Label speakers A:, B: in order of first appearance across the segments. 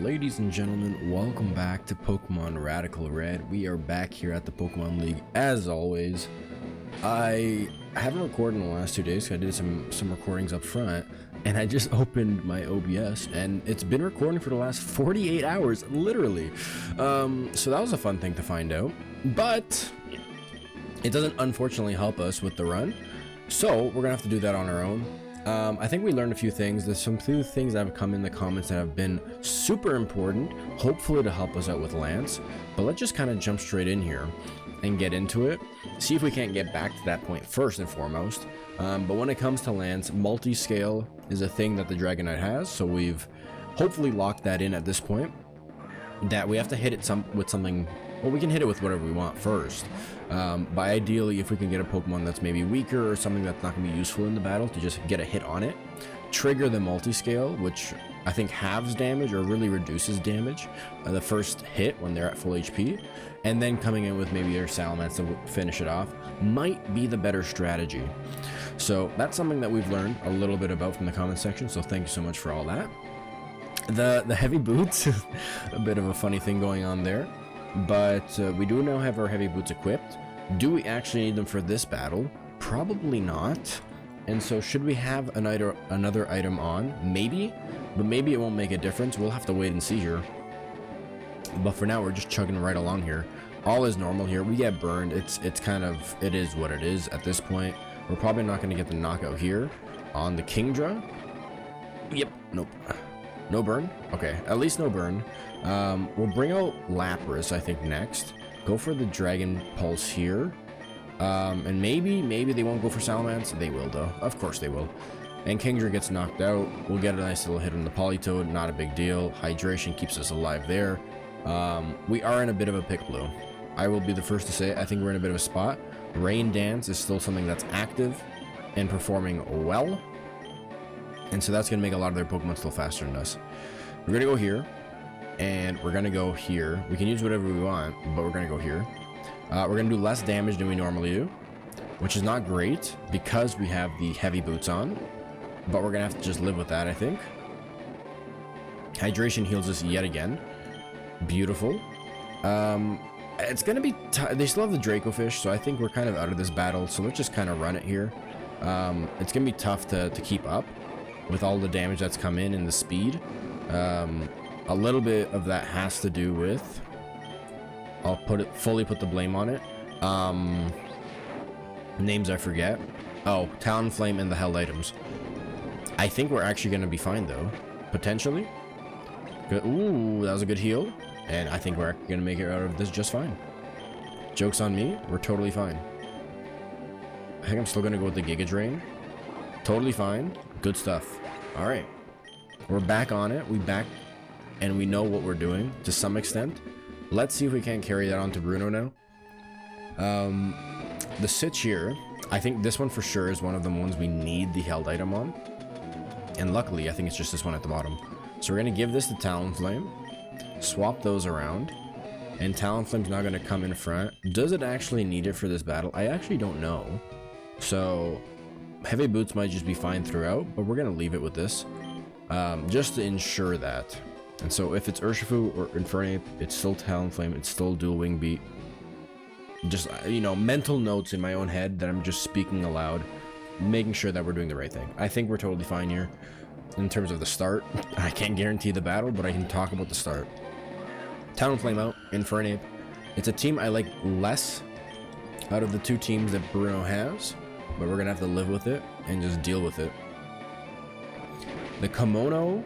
A: Ladies and gentlemen, welcome back to Pokemon Radical Red. We are back here at the Pokemon League as always. I haven't recorded in the last 2 days. I did some recordings up front, and I just opened my OBS and it's been recording for the last 48 hours, literally. So that was a fun thing to find out, but it doesn't unfortunately help us with the run. So we're gonna have to do that on our own. I think we learned a few things. There's some few things that have come in the comments that have been super important, hopefully to help us out with Lance. But let's just kind of jump straight in here and get into it. See if we can't get back to that point first and foremost. But when it comes to Lance, multi-scale is a thing that the Dragonite has. So we've hopefully locked that in at this point. That we have to hit it with something. Well, we can hit it with whatever we want first. But ideally, if we can get a Pokemon that's maybe weaker or something that's not going to be useful in the battle, to just get a hit on it, trigger the multi-scale, which I think halves damage or really reduces damage the first hit when they're at full HP, and then coming in with maybe their Salamence to finish it off might be the better strategy. So that's something that we've learned a little bit about from the comment section, so thank you so much for all that. The heavy boots, a bit of a funny thing going on there. But we do now have our heavy boots equipped. Do we actually need them for this battle? Probably not. And so should we have another item on? Maybe, but maybe it won't make a difference. We'll have to wait and see here. But for now, we're just chugging right along here. All is normal here. We get burned. It's kind of, it is what it is at this point. We're probably not going to get the knockout here on the Kingdra. Yep, nope. No burn? Okay, at least no burn. We'll bring out Lapras, I think, next. Go for the Dragon Pulse here. And maybe they won't go for Salamence. They will, though. Of course they will. And Kingdra gets knocked out. We'll get a nice little hit on the Politoed. Not a big deal. Hydration keeps us alive there. We are in a bit of a pickle. I will be the first to say it. I think we're in a bit of a spot. Rain Dance is still something that's active and performing well. And so that's going to make a lot of their Pokemon still faster than us. We're going to go here. And we're going to go here. We can use whatever we want, but we're going to go here. We're going to do less damage than we normally do, which is not great because we have the heavy boots on. But we're going to have to just live with that, I think. Hydration heals us yet again. Beautiful. It's going to be... They still have the Draco Fish, so I think we're kind of out of this battle. So let's just kind of run it here. It's going to be tough to keep up with all the damage that's come in and the speed. A little bit of that has to do with, I'll fully put the blame on it. Names I forget. Oh, Talonflame and the held items. I think we're actually going to be fine though, potentially. Good. Ooh, that was a good heal, and I think we're going to make it out of this just fine. Joke's on me, we're totally fine. I think I'm still going to go with the Giga Drain. Totally fine. Good stuff. All right, we're back on it. And we know what we're doing to some extent. Let's see if we can't carry that on to Bruno now. The Sitch here, I think this one for sure is one of the ones we need the held item on. And luckily, I think it's just this one at the bottom. So we're going to give this to Talonflame. Swap those around. And Talonflame's now going to come in front. Does it actually need it for this battle? I actually don't know. So heavy boots might just be fine throughout, but we're going to leave it with this. Just to ensure that. And so if it's Urshifu or Infernape, it's still Talonflame, it's still Dual Wing Beat. Just, you know, mental notes in my own head that I'm just speaking aloud, making sure that we're doing the right thing. I think we're totally fine here. In terms of the start, I can't guarantee the battle, but I can talk about the start. Talonflame out, Infernape. It's a team I like less out of the two teams that Bruno has, but we're going to have to live with it and just deal with it. The Kimono...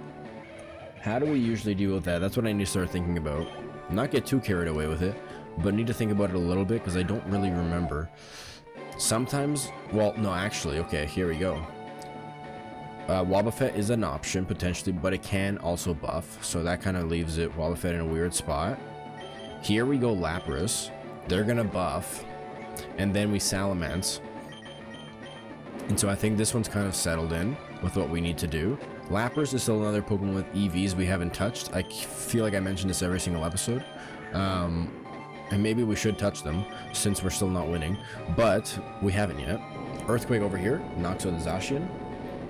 A: How do we usually deal with that? That's what I need to start thinking about. Not get too carried away with it, but need to think about it a little bit because I don't really remember. Sometimes, well, no, actually, okay, here we go. Wobbuffet is an option potentially, but it can also buff, so that kind of leaves it Wobbuffet in a weird spot. Here we go Lapras. They're gonna buff, and then we Salamence. And so I think this one's kind of settled in with what we need to do. Lapras is still another Pokemon with EVs we haven't touched. I feel like I mentioned this every single episode. And maybe we should touch them since we're still not winning. But we haven't yet. Earthquake over here knocks out the Zacian.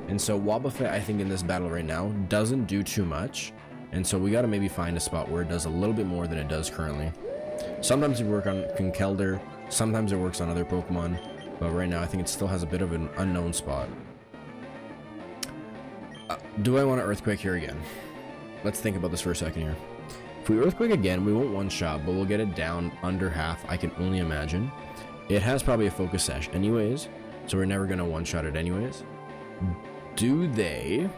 A: And so Wobbuffet, I think in this battle right now, doesn't do too much. And so we got to maybe find a spot where it does a little bit more than it does currently. Sometimes we work on Conkeldurr, sometimes it works on other Pokemon, but right now I think it still has a bit of an unknown spot. Do I want to Earthquake here again? Let's think about this for a second here. If we Earthquake again, we won't one-shot, but we'll get it down under half, I can only imagine. It has probably a Focus Sash anyways, so we're never going to one-shot it anyways. Do they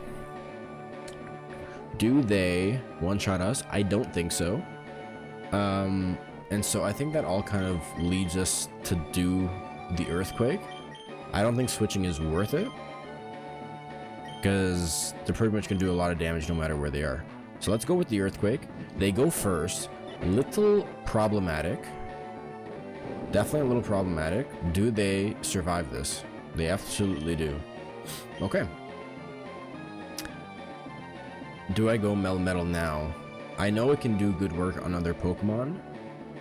A: one-shot us? I don't think so. And so I think that all kind of leads us to do the Earthquake. I don't think switching is worth it, because they're pretty much going to do a lot of damage no matter where they are. So let's go with the Earthquake. They go first. Little problematic. Definitely a little problematic. Do they survive this? They absolutely do. Okay. Do I go Melmetal now? I know it can do good work on other Pokemon,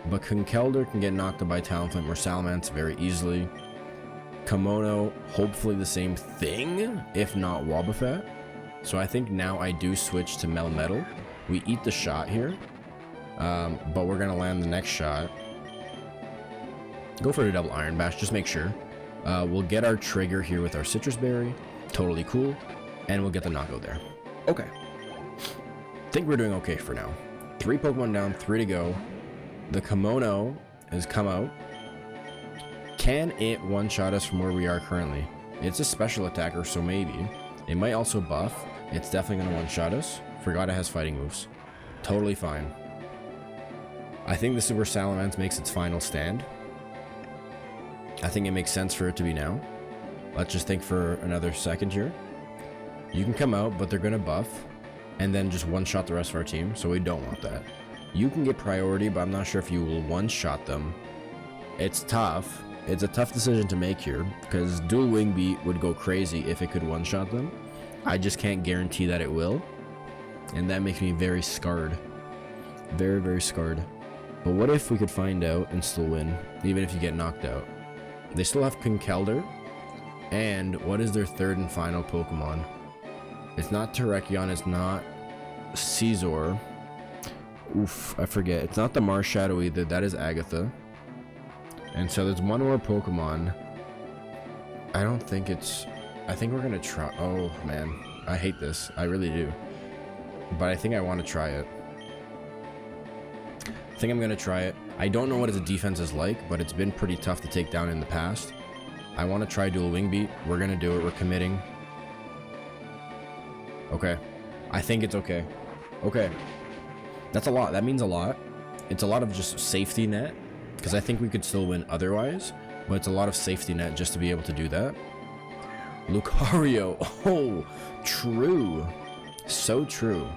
A: but Conkeldurr can get knocked out by Talonflame or Salamence very easily. Kimono, hopefully the same thing, if not Wobbuffet. So I think now I do switch to Melmetal. We eat the shot here, but we're gonna land the next shot. Go for the double Iron Bash, just make sure. We'll get our trigger here with our Citrus Berry, totally cool, and we'll get the knockout there. Okay. Think we're doing okay for now. 3 Pokemon down, 3 to go. The Kimono has come out. Can it one-shot us from where we are currently? It's a special attacker, so maybe. It might also buff. It's definitely going to one-shot us. Forgot it has fighting moves. Totally fine. I think this is where Salamence makes its final stand. I think it makes sense for it to be now. Let's just think for another second here. You can come out, but they're going to buff. And then just one-shot the rest of our team, so we don't want that. You can get priority, but I'm not sure if you will one-shot them. It's tough. It's a tough decision to make here, because Dual Wing Beat would go crazy if it could one-shot them. I just can't guarantee that it will. And that makes me very scarred. Very, very scarred. But what if we could find out and still win, even if you get knocked out? They still have Conkeldurr. And what is their third and final Pokemon? It's not Terrakion, it's not Scizor. Oof, I forget. It's not the Marshadow either, that is Agatha. And so there's one more Pokemon. I don't think it's... I think we're gonna try... Oh, man. I hate this. I really do. But I think I want to try it. I think I'm gonna try it. I don't know what its defense is like, but it's been pretty tough to take down in the past. I want to try Dual Wing Beat. We're gonna do it. We're committing. Okay. I think it's okay. Okay. That's a lot. That means a lot. It's a lot of just safety net, because I think we could still win otherwise, but it's a lot of safety net just to be able to do that. Lucario. Oh, true. So true.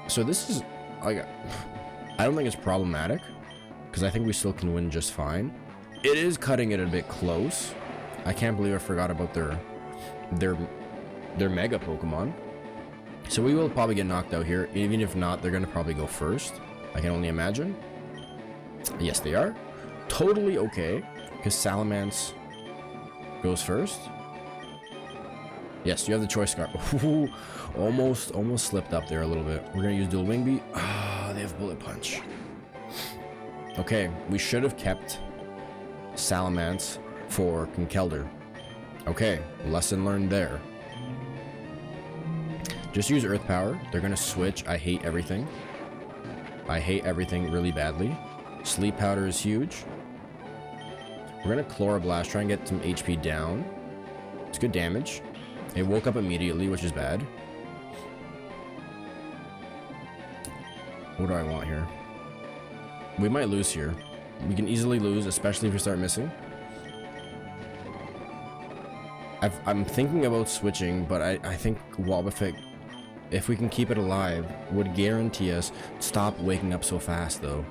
A: So this is... I don't think it's problematic, because I think we still can win just fine. It is cutting it a bit close. I can't believe I forgot about their Mega Pokemon. So we will probably get knocked out here. Even if not, they're going to probably go first. I can only imagine. Yes, they are. Totally okay, because Salamence goes first. Yes, you have the choice card. Ooh, almost slipped up there a little bit. We're going to use Dual Wing Beat. Ah, they have Bullet Punch. Okay, we should have kept Salamence for Conkeldurr. Okay, lesson learned there. Just use Earth Power. They're going to switch. I hate everything. I hate everything really badly. Sleep Powder is huge. We're going to Chloroblast, try and get some HP down. It's good damage. It woke up immediately, which is bad. What do I want here? We might lose here. We can easily lose, especially if we start missing. I'm thinking about switching, but I think Wobbuffet, if we can keep it alive, would guarantee us stop waking up so fast, though.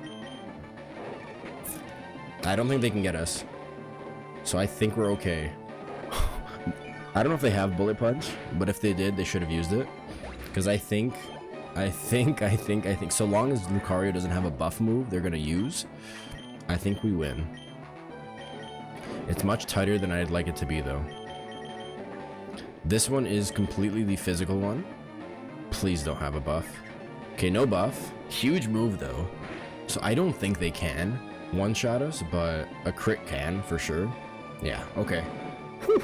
A: I don't think they can get us. So I think we're okay. I don't know if they have Bullet Punch, but if they did, they should have used it. Because I think, so long as Lucario doesn't have a buff move they're going to use, I think we win. It's much tighter than I'd like it to be, though. This one is completely the physical one. Please don't have a buff. Okay, no buff. Huge move though. So I don't think they can one-shot us, but a crit can for sure. Yeah, okay. Whew.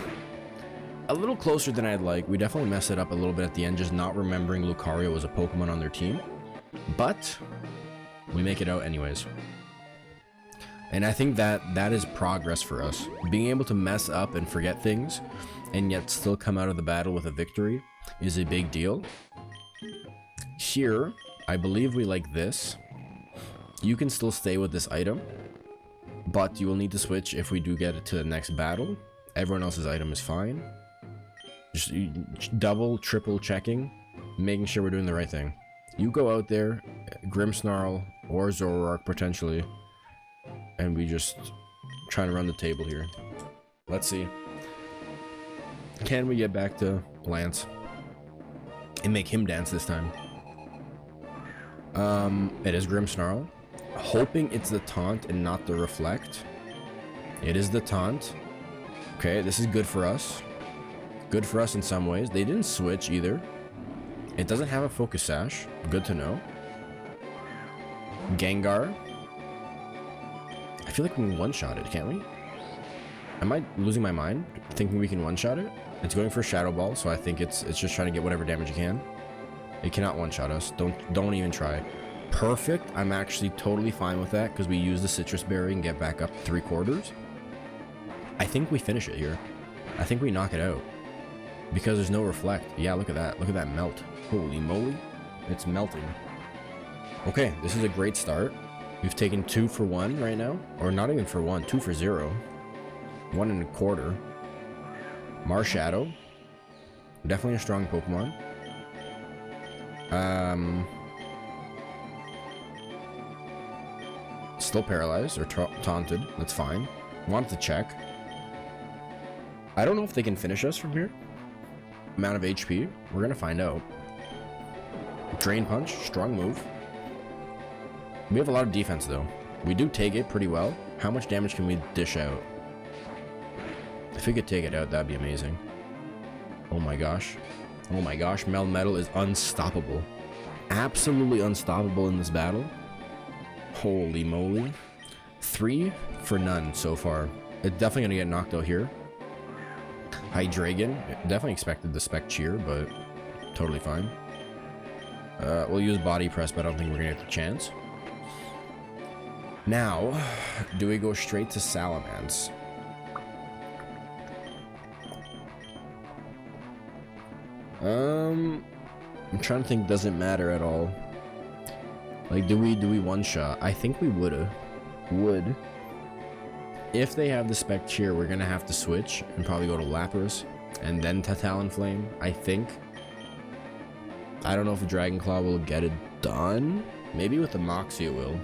A: A little closer than I'd like. We definitely messed it up a little bit at the end, just not remembering Lucario was a Pokemon on their team. But we make it out anyways. And I think that is progress for us. Being able to mess up and forget things and yet still come out of the battle with a victory is a big deal. Here, I believe we like this. You can still stay with this item, but you will need to switch if we do get it to the next battle. Everyone else's item is fine. Just double, triple checking, making sure we're doing the right thing. You go out there, Grimmsnarl or Zoroark potentially, and we just try to run the table here. Let's see. Can we get back to Lance and make him dance this time? It is Grimmsnarl. Hoping it's the taunt and not the reflect. It is the taunt. Okay, this is good for us. Good for us in some ways. They didn't switch either. It doesn't have a focus sash. Good to know. Gengar. I feel like we can one-shot it, can't we? Am I losing my mind thinking we can one-shot it? It's going for Shadow Ball, so I think it's just trying to get whatever damage it can. It cannot one-shot us. Don't even try. Perfect. I'm actually totally fine with that because we use the Citrus Berry and get back up 3/4. I think we finish it here. I think we knock it out because there's no reflect. Yeah, look at that. Look at that melt. Holy moly. It's melting. Okay, this is a great start. We've taken 2 for 1 right now. Or not even for 1. 2 for 0. 1 1/4. Marshadow. Definitely a strong Pokemon. Still paralyzed or taunted. That's fine. Wanted to check. I don't know if they can finish us from here. Amount of HP. We're gonna find out. Drain Punch. Strong move. We have a lot of defense though. We do take it pretty well. How much damage can we dish out? If we could take it out, that'd be amazing. Oh my gosh. Oh my gosh. Melmetal is unstoppable. Absolutely unstoppable in this battle. Holy moly. 3 for none so far. It's definitely gonna get knocked out here. Hydreigon. Definitely expected the Spec Cheer, but totally fine. We'll use Body Press, but I don't think we're gonna get the chance. Now, do we go straight to Salamence? I'm trying to think. Doesn't matter at all. Like, do we one-shot? I think we would. If they have the Spec Cheer, we're gonna have to switch and probably go to Lapras and then to Talonflame, I think. I don't know if a Dragon Claw will get it done. Maybe with the Moxie it will.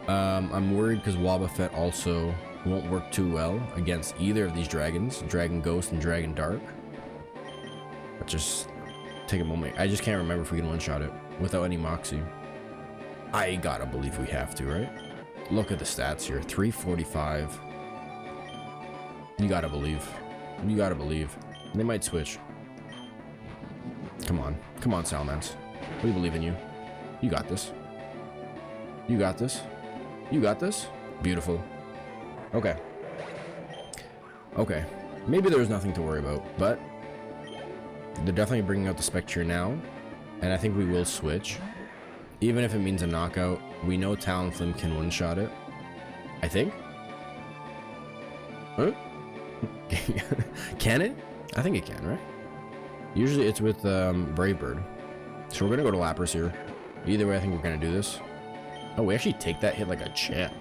A: I'm worried because Wobbuffet also won't work too well against either of these dragons, Dragon Ghost and Dragon Dark. But just take a moment. I just can't remember if we can one-shot it without any Moxie. I gotta believe we have to, right? Look at the stats here. 345. You gotta believe. You gotta believe. They might switch. Come on. Come on, Salamence. We believe in you. You got this. You got this. You got this. Beautiful. Okay. Okay. Maybe there's nothing to worry about, but they're definitely bringing out the Spectre now, and I think we will switch. Even if it means a knockout, we know Talonflame can one-shot it. I think. Huh? Can it? I think it can, right? Usually it's with Brave Bird. So we're gonna go to Lapras here. Either way, I think we're gonna do this. Oh, we actually take that hit like a champ.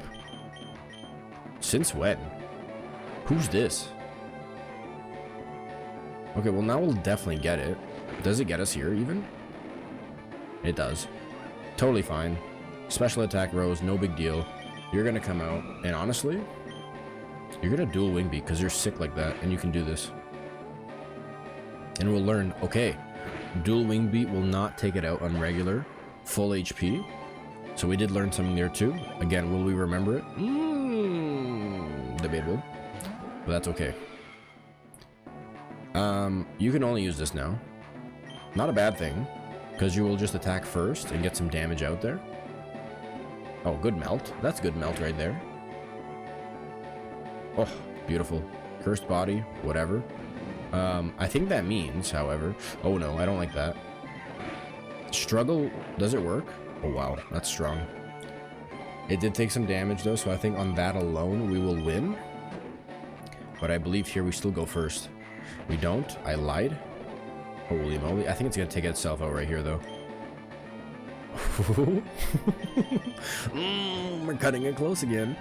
A: Since when? Who's this? Okay, well now we'll definitely get it. Does it get us here even? It does. Totally fine. Special attack Rose, no big deal. You're gonna come out, and honestly, you're gonna dual wing beat because you're sick like that, and you can do this. And we'll learn, okay, dual wing beat will not take it out on regular, full HP. So we did learn something there too. Again, will we remember it? Debatable. But that's okay. You can only use this now. Not a bad thing, because you will just attack first and get some damage out there. Oh, good melt. That's good melt right there. Oh, beautiful. Cursed body, whatever. I think that means, however... Oh no, I don't like that. Struggle, does it work? Oh wow, that's strong. It did take some damage though, so I think on that alone we will win. But I believe here we still go first. We don't. I lied. Holy moly. I think it's going to take itself out right here though. We're cutting it close again.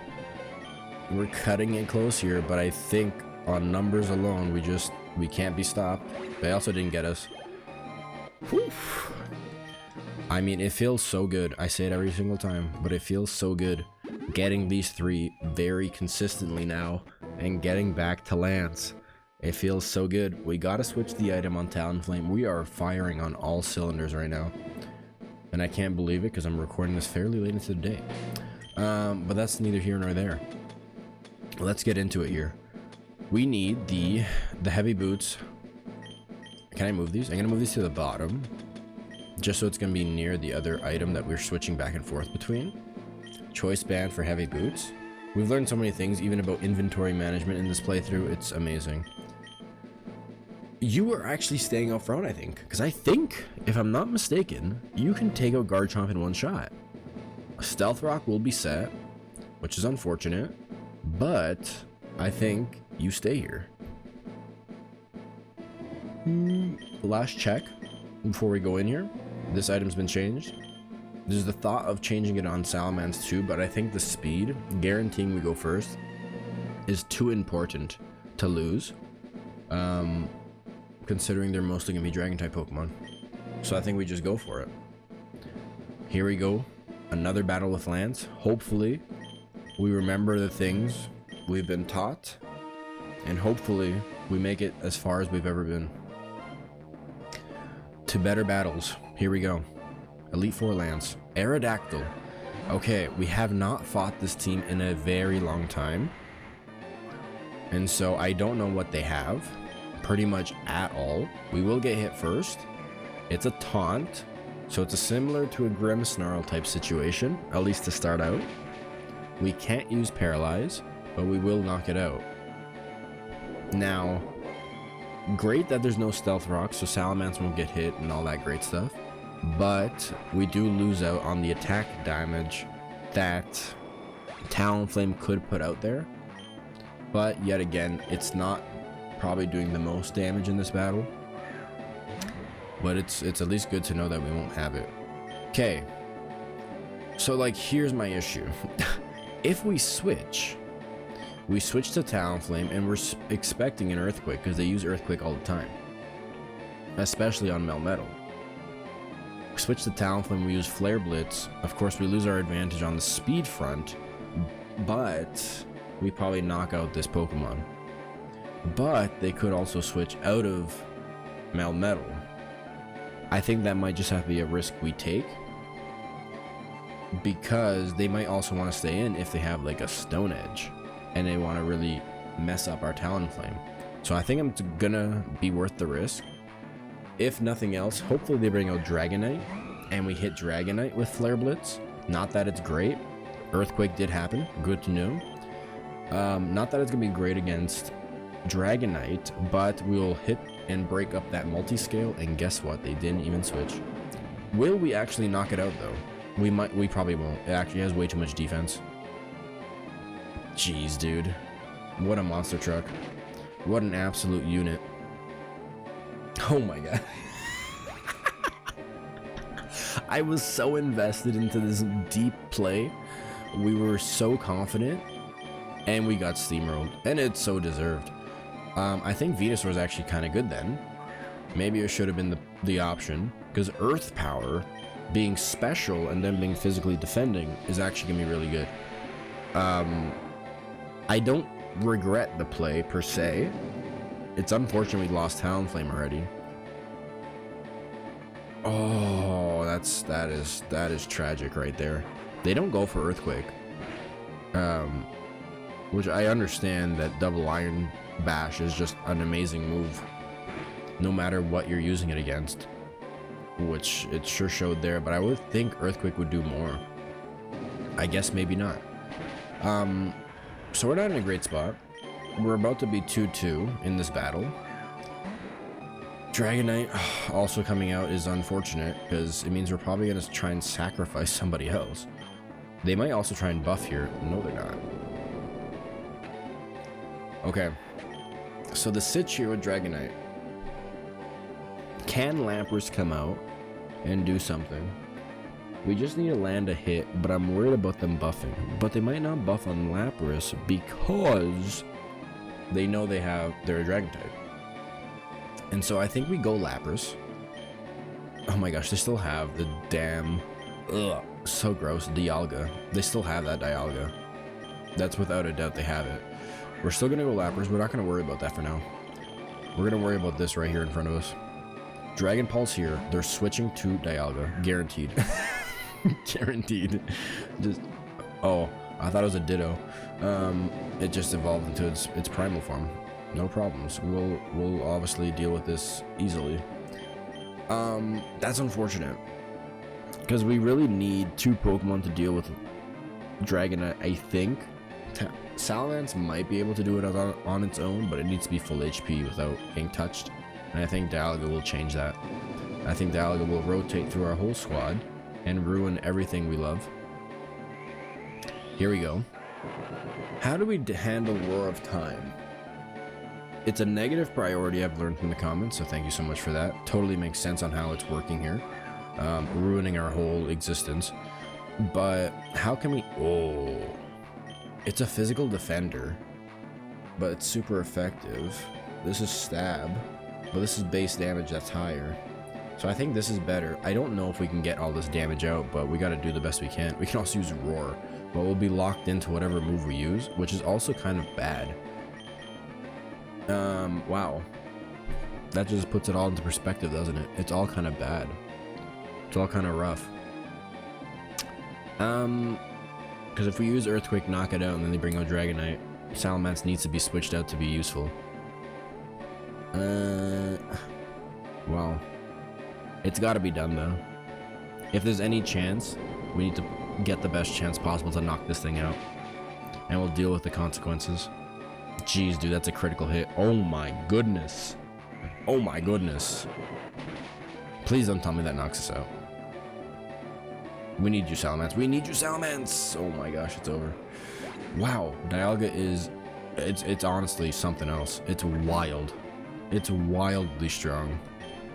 A: We're cutting it close here, but I think on numbers alone we can't be stopped. They also didn't get us. Whew. I mean, it feels so good. I say it every single time, but it feels so good getting these three very consistently now and getting back to Lance. It feels so good. We gotta switch the item on Talonflame. We are firing on all cylinders right now, and I can't believe it because I'm recording this fairly late into the day. But that's neither here nor there. Let's get into it here. We need the heavy boots. Can I move these? I'm gonna move these to the bottom, just so it's gonna be near the other item that we're switching back and forth between. Choice band for heavy boots. We've learned so many things, even about inventory management in this playthrough. It's amazing. You are actually staying up front, I think, because I think, if I'm not mistaken, you can take out Garchomp in one shot. Stealth Rock will be set, which is unfortunate, but I think you stay here. Last check before we go in here. This item's been changed. There's the thought of changing it on Salamence too, but I think the speed, guaranteeing we go first, is too important to lose, considering they're mostly going to be Dragon-type Pokemon. So I think we just go for it. Here we go. Another battle with Lance. Hopefully, we remember the things we've been taught, and hopefully, we make it as far as we've ever been. To better battles. Here we go. Elite Four Lance. Aerodactyl. Okay, we have not fought this team in a very long time, and so I don't know what they have pretty much at all. We will get hit first. It's a taunt, so it's similar to a Grimmsnarl type situation, at least to start out. We can't use Paralyze, but we will knock it out. Now, great that there's no Stealth Rock, so Salamence won't get hit and all that great stuff. But we do lose out on the attack damage that Talonflame could put out there. But yet again, it's not probably doing the most damage in this battle. But it's at least good to know that we won't have it. Okay. So like, here's my issue. If we switch to Talonflame, and we're expecting an Earthquake because they use Earthquake all the time, especially on Melmetal. Switch to Talonflame, we use Flare Blitz. Of course, we lose our advantage on the speed front, but we probably knock out this Pokemon. But they could also switch out of Melmetal. I think that might just have to be a risk we take, because they might also want to stay in if they have like a Stone Edge, and they want to really mess up our Talonflame. So I think it's gonna be worth the risk. If nothing else, hopefully they bring out Dragonite, and we hit Dragonite with Flare Blitz. Not that it's great. Earthquake did happen. Good to know. Not that it's going to be great against Dragonite, but we'll hit and break up that multi-scale, and guess what? They didn't even switch. Will we actually knock it out, though? We probably won't. It actually has way too much defense. Jeez, dude. What a monster truck. What an absolute unit. Oh my god. I was so invested into this deep play. We were so confident, and we got steamrolled, and it's so deserved. I think Venusaur is actually kind of good then. Maybe it should have been the option, because Earth Power being special and then being physically defending is actually gonna be really good. I don't regret the play per se. It's unfortunate we lost Talonflame already. Oh, that is tragic right there. They don't go for Earthquake, which I understand that Double Iron Bash is just an amazing move, no matter what you're using it against. which it sure showed there, but I would think Earthquake would do more. I guess maybe not. So we're not in a great spot. We're about to be 2-2 in this battle. Dragonite also coming out is unfortunate because it means we're probably going to try and sacrifice somebody else. They might also try and buff here. No, they're not. Okay. So the sitch here with Dragonite. Can Lapras come out and do something? We just need to land a hit, but I'm worried about them buffing. But they might not buff on Lapras because they know they're a Dragon type. And so I think we go Lapras. Oh my gosh, they still have the damn... Ugh, so gross, Dialga. They still have that Dialga. That's without a doubt they have it. We're still gonna go Lapras. We're not gonna worry about that for now. We're gonna worry about this right here in front of us. Dragon Pulse here. They're switching to Dialga. Guaranteed. Guaranteed. Just... Oh, I thought it was a Ditto. It just evolved into its primal form. No problems. We'll obviously deal with this easily. That's unfortunate. Because we really need 2 Pokemon to deal with Dragonite, I think. Salamence might be able to do it on its own, but it needs to be full HP without being touched. And I think Dialga will change that. I think Dialga will rotate through our whole squad and ruin everything we love. Here we go. How do we handle Roar of Time? It's a negative priority, I've learned from the comments, so thank you so much for that. Totally makes sense on how it's working here. Ruining our whole existence. But how can we... Oh... It's a physical defender, but it's super effective. This is stab, but this is base damage that's higher. So I think this is better. I don't know if we can get all this damage out, but we gotta do the best we can. We can also use Roar, but we'll be locked into whatever move we use, which is also kind of bad. Wow. That just puts it all into perspective, doesn't it? It's all kind of bad. It's all kind of rough. Because if we use Earthquake, knock it out, and then they bring out Dragonite, Salamence needs to be switched out to be useful. Well, it's got to be done though. If there's any chance, we need to get the best chance possible to knock this thing out, and we'll deal with the consequences. Jeez, dude, that's a critical hit. Oh my goodness. Oh my goodness. Please don't tell me that knocks us out. We need you, Salamence. We need you, Salamence. Oh my gosh, it's over. Wow, Dialga is... It's honestly something else. It's wild. It's wildly strong.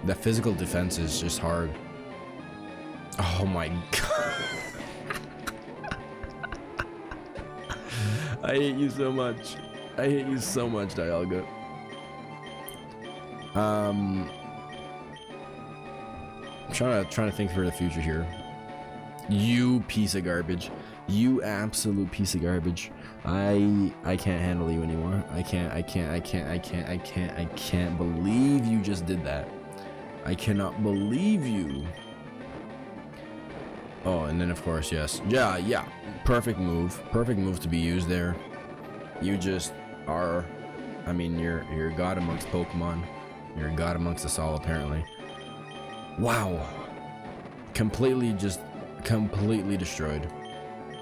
A: The physical defense is just hard. Oh my god. I hate you so much. I hate you so much, Dialga. I'm trying to think through the future here. You piece of garbage. You absolute piece of garbage. I can't handle you anymore. I can't believe you just did that. I cannot believe you. Oh, and then of course, yes. Yeah. Perfect move. Perfect move to be used there. You just are, I mean, you're a god amongst Pokemon. You're a god amongst us all, apparently. Wow. Completely destroyed.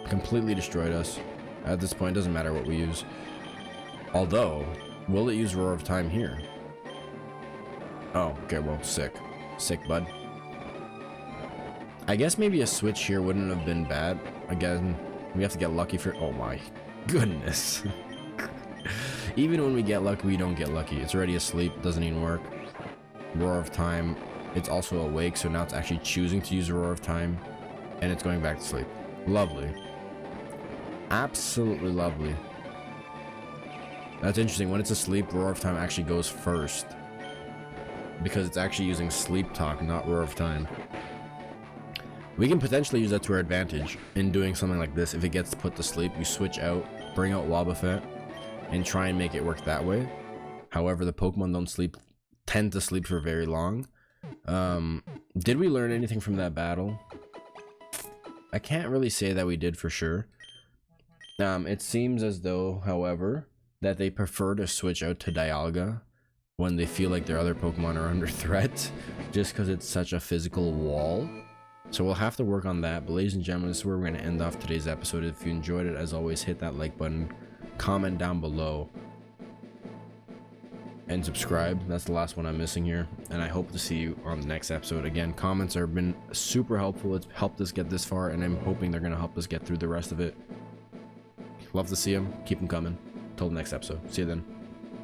A: Completely destroyed us. At this point, it doesn't matter what we use. Although, will it use Roar of Time here? Oh, okay, well, sick. Sick, bud. I guess maybe a switch here wouldn't have been bad. Again, we have to get lucky for... Oh my goodness. Even when we get lucky, we don't get lucky. It's already asleep, doesn't even work. Roar of Time. It's also awake, so now it's actually choosing to use Roar of Time. And it's going back to sleep. Lovely. Absolutely lovely. That's interesting. When it's asleep, Roar of Time actually goes first. Because it's actually using Sleep Talk, not Roar of Time. We can potentially use that to our advantage in doing something like this. If it gets put to sleep, we switch out, bring out Wobbuffet, and try and make it work that way. However, the Pokemon don't tend to sleep for very long. Did we learn anything from that battle? I can't really say that we did for sure. It seems as though, however, that they prefer to switch out to Dialga when they feel like their other Pokemon are under threat, just because it's such a physical wall. So we'll have to work on that. But ladies and gentlemen, this is where we're going to end off today's episode. If you enjoyed it, as always, hit that like button, comment down below, and subscribe. That's the last one I'm missing here, and I hope to see you on the next episode. Again, comments have been super helpful. It's helped us get this far, and I'm hoping they're going to help us get through the rest of it. Love to see them. Keep them coming. Till the next episode. See you then.